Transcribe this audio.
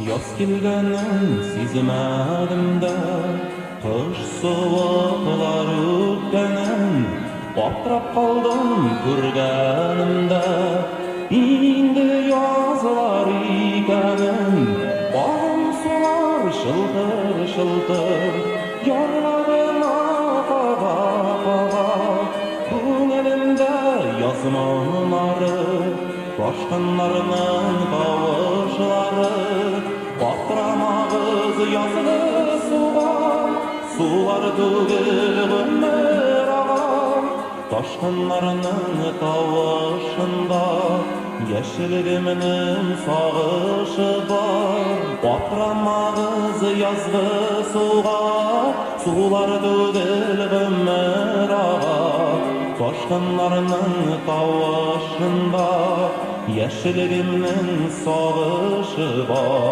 Yaz kelgenin sezmedim-de, kış soğuklar ötkenin, Qaptirab qaldim ko'rganimda. Endi yozlar ekanin, Bağım solar shiltir-shiltir, Yorlarima qağa-qağa, Ko'nglimda yozmonlari, Toshqinlarning qavushlari, Qatramag'iz yozli suvga, Sular tugil g'umir og'am, Toshqinlarning tovushunda Yashilligimning sog'ishi bor. Qatramag'iz yozli suvga, Sular tugil g'umir og'am, Toshqinlarning tovushunda Yashilligimning sog'ishi bor.